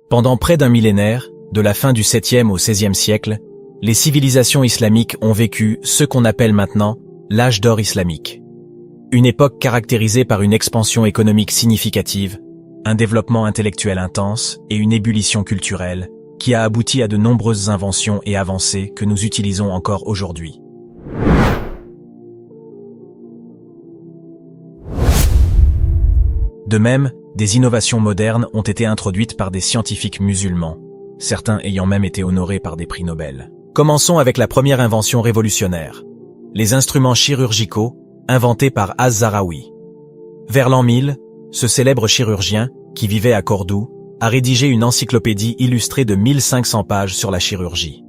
Pendant près d'un millénaire, de la fin du 7e au 16e siècle, les civilisations islamiques ont vécu ce qu'on appelle maintenant l'âge d'or islamique. Une époque caractérisée par une expansion économique significative, un développement intellectuel intense et une ébullition culturelle qui a abouti à de nombreuses inventions et avancées que nous utilisons encore aujourd'hui. De même, des innovations modernes ont été introduites par des scientifiques musulmans, certains ayant même été honorés par des prix Nobel. Commençons avec la première invention révolutionnaire, les instruments chirurgicaux inventés par Az-Zahraoui. Vers l'an 1000, ce célèbre chirurgien, qui vivait à Cordoue, a rédigé une encyclopédie illustrée de 1500 pages sur la chirurgie.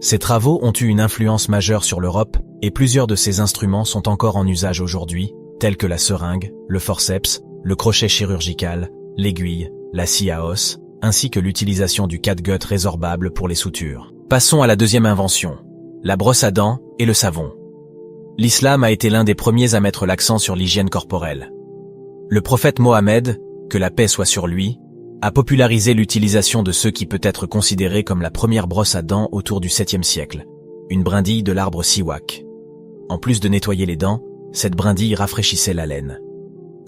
Ses travaux ont eu une influence majeure sur l'Europe et plusieurs de ces instruments sont encore en usage aujourd'hui, tels que la seringue, le forceps, le crochet chirurgical, l'aiguille, la scie à os, ainsi que l'utilisation du catgut résorbable pour les sutures. Passons à la deuxième invention, la brosse à dents et le savon. L'islam a été l'un des premiers à mettre l'accent sur l'hygiène corporelle. Le prophète Mohammed, que la paix soit sur lui, a popularisé l'utilisation de ce qui peut être considéré comme la première brosse à dents autour du 7e siècle, une brindille de l'arbre siwak. En plus de nettoyer les dents, cette brindille rafraîchissait la laine.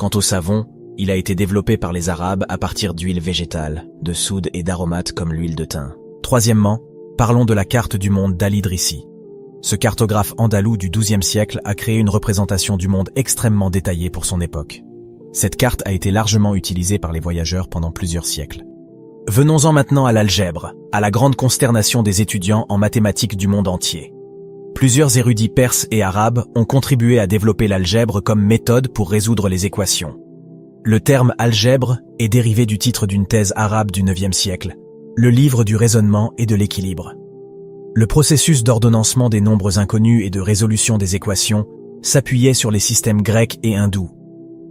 Quant au savon, il a été développé par les Arabes à partir d'huiles végétales, de soude et d'aromates comme l'huile de thym. Troisièmement, parlons de la carte du monde d'Al-Idrissi. Ce cartographe andalou du XIIe siècle a créé une représentation du monde extrêmement détaillée pour son époque. Cette carte a été largement utilisée par les voyageurs pendant plusieurs siècles. Venons-en maintenant à l'algèbre, à la grande consternation des étudiants en mathématiques du monde entier. Plusieurs érudits perses et arabes ont contribué à développer l'algèbre comme méthode pour résoudre les équations. Le terme algèbre est dérivé du titre d'une thèse arabe du IXe siècle, le livre du raisonnement et de l'équilibre. Le processus d'ordonnancement des nombres inconnus et de résolution des équations s'appuyait sur les systèmes grecs et hindous,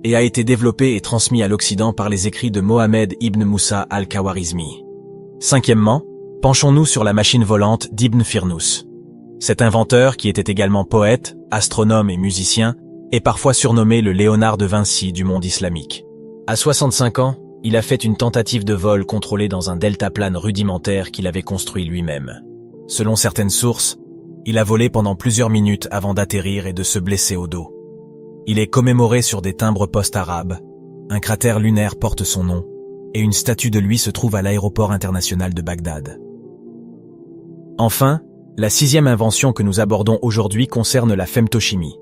et a été développé et transmis à l'Occident par les écrits de Mohammed ibn Moussa al-Khawarizmi. Cinquièmement, penchons-nous sur la machine volante d'Ibn Firnous. Cet inventeur, qui était également poète, astronome et musicien, est parfois surnommé le Léonard de Vinci du monde islamique. À 65 ans, il a fait une tentative de vol contrôlée dans un deltaplane rudimentaire qu'il avait construit lui-même. Selon certaines sources, il a volé pendant plusieurs minutes avant d'atterrir et de se blesser au dos. Il est commémoré sur des timbres-poste arabes, un cratère lunaire porte son nom, et une statue de lui se trouve à l'aéroport international de Bagdad. Enfin, la sixième invention que nous abordons aujourd'hui concerne la femtochimie.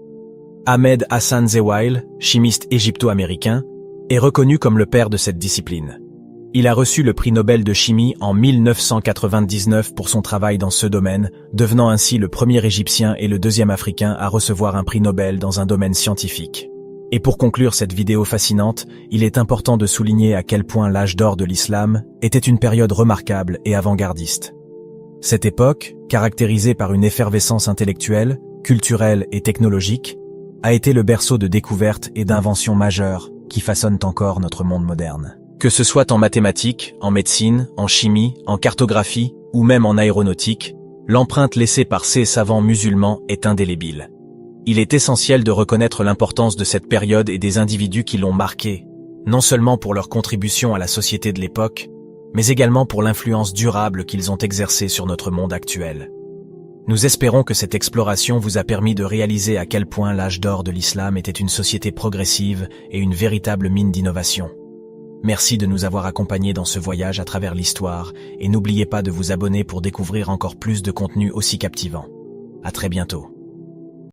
Ahmed Hassan Zewail, chimiste égypto-américain, est reconnu comme le père de cette discipline. Il a reçu le prix Nobel de chimie en 1999 pour son travail dans ce domaine, devenant ainsi le premier Égyptien et le deuxième Africain à recevoir un prix Nobel dans un domaine scientifique. Et pour conclure cette vidéo fascinante, il est important de souligner à quel point l'âge d'or de l'islam était une période remarquable et avant-gardiste. Cette époque, caractérisée par une effervescence intellectuelle, culturelle et technologique, a été le berceau de découvertes et d'inventions majeures qui façonnent encore notre monde moderne. Que ce soit en mathématiques, en médecine, en chimie, en cartographie ou même en aéronautique, l'empreinte laissée par ces savants musulmans est indélébile. Il est essentiel de reconnaître l'importance de cette période et des individus qui l'ont marquée, non seulement pour leur contribution à la société de l'époque, mais également pour l'influence durable qu'ils ont exercée sur notre monde actuel. Nous espérons que cette exploration vous a permis de réaliser à quel point l'âge d'or de l'islam était une société progressive et une véritable mine d'innovation. Merci de nous avoir accompagnés dans ce voyage à travers l'histoire et n'oubliez pas de vous abonner pour découvrir encore plus de contenu aussi captivant. À très bientôt.